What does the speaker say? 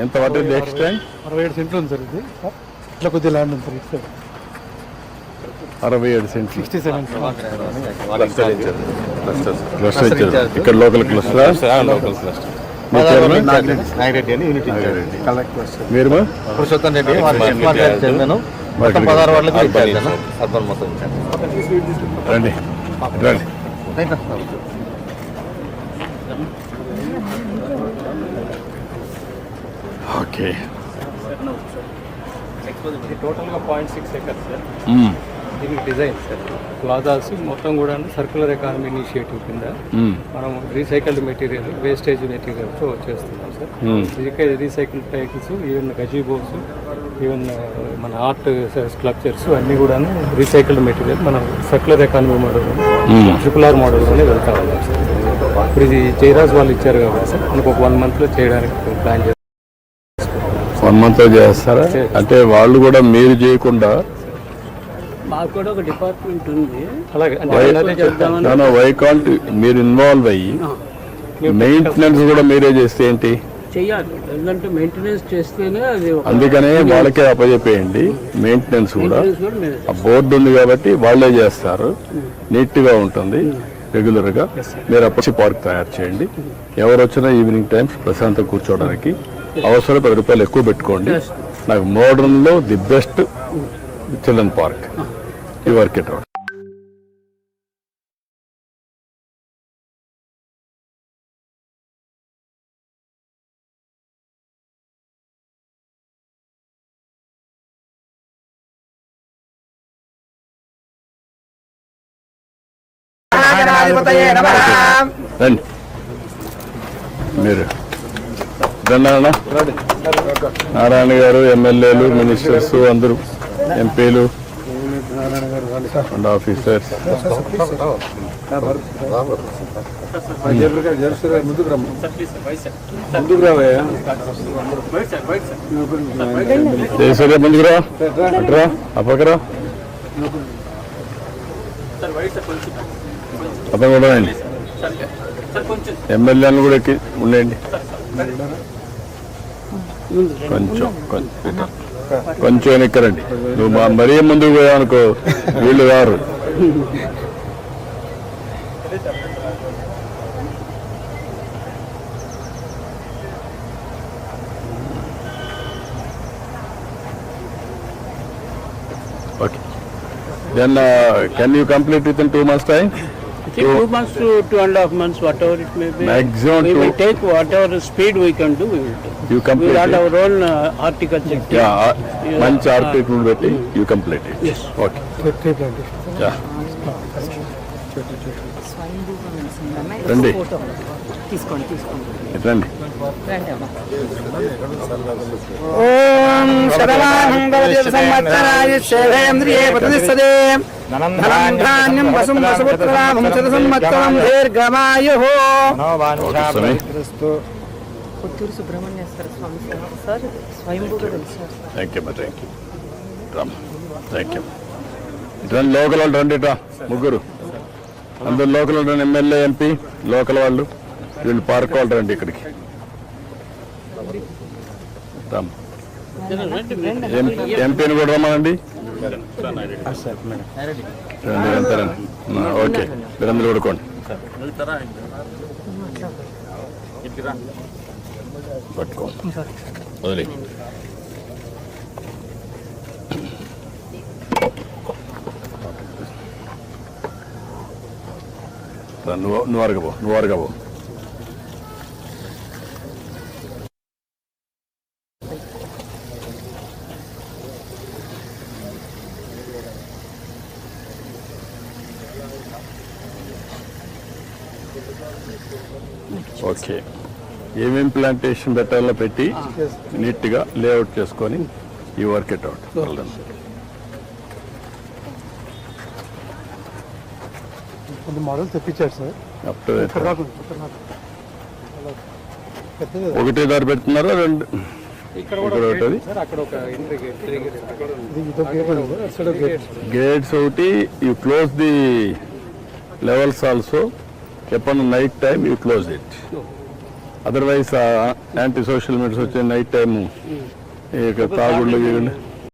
ఎంత పట్టింది ఎక్స్టెండ్? 67 సెంట్లు ఉంది సార్. ఇది ఇట్లా కొద్దిగా ల్యాండ్ ఉంది సార్. ఇటు 67 సెంట్లు. 67 క్లస్టర్ ఇచ్చారు. ఇక్కడ లోకల్ క్లస్టర్. మీరు పురుషోత్తం రెడ్డి చైర్మన్. మొత్తం 16 వార్డులకు ఇచ్చారు. అర్బన్ మొత్తం రండి రండి. ఓకే. టోటల్గా 0.6 acres సార్. దీనికి డిజైన్ సార్ ప్లాజాస్ మొత్తం కూడా సర్క్యులర్ ఎకానమీ ఇనిషియేటివ్ కింద మనం రీసైకిల్డ్ మెటీరియల్, వేస్టేజ్ మెటీరియల్తో చేస్తున్నాం సార్. ఇది రీసైకిల్డ్ టైకిల్స్, ఈవెన్ గజీబోస్, ఈవెన్ మన ఆర్ట్ స్కల్ప్చర్స్ అన్నీ కూడా రీసైకిల్డ్ మెటీరియల్ మనం సర్క్యులర్ ఎకానమీ మోడల్, ట్రిపుల్ మోడల్లోనే వెళ్తా ఉన్నాం సార్. ఇప్పుడు ఇది జైరాజ్ వాళ్ళు ఇచ్చారు కాబట్టి సార్ మనకు ఒక 1 monthలో చేయడానికి ప్లాన్ చేస్తాం. 1 monthలో చేస్తారా? అంటే వాళ్ళు కూడా మీరు చేయకుండా మాకు కూడా ఒక డిపార్ట్మెంట్ ఉంది. అలాగే వై కాంట్ మీరు ఇన్వాల్వ్ అయ్యి మెయింటెనెన్స్ కూడా మీరే చేస్తే ఏంటి? చెయ్యాలి, ఎందుకంటే మెయింటెనెన్స్ చేస్తేనే అది. అందుకనే వాళ్ళకే అప్పచెప్పేయండి మెయింటెనెన్స్ కూడా. ఆ బోర్డు ఉంది కాబట్టి వాళ్ళే చేస్తారు, నీట్గా ఉంటుంది రెగ్యులర్గా. మీరు అప్పటి పార్క్ తయారు చేయండి. ఎవరు వచ్చినా ఈవినింగ్ టైమ్స్ ప్రశాంతంగా కూర్చోవడానికి అవసరం 10 రూపాయలు ఎక్కువ పెట్టుకోండి. నాకు మోడర్న్లో the best children park. You work it out. రండి మీరు నారాయణ గారు, ఎమ్మెల్యేలు, మినిస్టర్స్ అందరూ, ఎంపీలు అండ్ ఆఫీసర్స్. ముందుకురా, అట్రా, అప్పకరా, అతను కూడా రండి. ఎమ్మెల్యేలను కూడా ఎక్కి ఉండండి. కొంచెం వెనక్కరండి. నువ్వు మరీ ముందుకు పోయావనుకో వీళ్ళు గారు. Okay. Then can you complete within 2 months time? 2 months to 2.5 months, whatever it may be. Maximum we will take whatever speed we can do. We will take. You complete we have it. our own horticulture team. Yeah, manchi article petti you complete it. Yes. Okay. Yeah. రండి రండి. ఓం శతమానం భవతి సంవత్సరాయ శేవేంద్రియే ప్రతిష్టతే ధనం వసుం వసుపుత్రలాభం శత సంవత్సరం దీర్ఘమాయుః. పుత్తూరు సుబ్రహ్మణ్యేశ్వర స్వామి sir స్వయంభూగా తెలుసు. Thank you. Thank you. ఇటు local వాళ్ళు రండి. ఇట్లా ముగ్గురు అందరు లోకల్ రండి. ఎమ్మెల్యే, ఎంపీ, లోకల్ వాళ్ళు, వీళ్ళు పార్క్ వాళ్ళు రండి ఇక్కడికి. ఎంపీని కూడా రమ్మనండి. రండి అంతా రండి. ఓకే, మీరందరూ పడుకోండి. పట్టుకోండి, వదిలే. నువ్వు అరగబో. ఓకే. ఏమేమి ప్లాంటేషన్ పెట్టాలో పెట్టి నీట్గా లేఅవుట్ చేసుకొని ఈ వర్క్ ఇట్ అవుట్. మోడల్ తెప్పించారు సార్. ఒకటే దారి పెడుతున్నారా? రెండు గేట్స్ ఒకటి. You close the levels also. ఎప్పుడు night time you close it. Otherwise anti social medias వచ్చే నైట్ టైము ఇక తాగుళ్ళు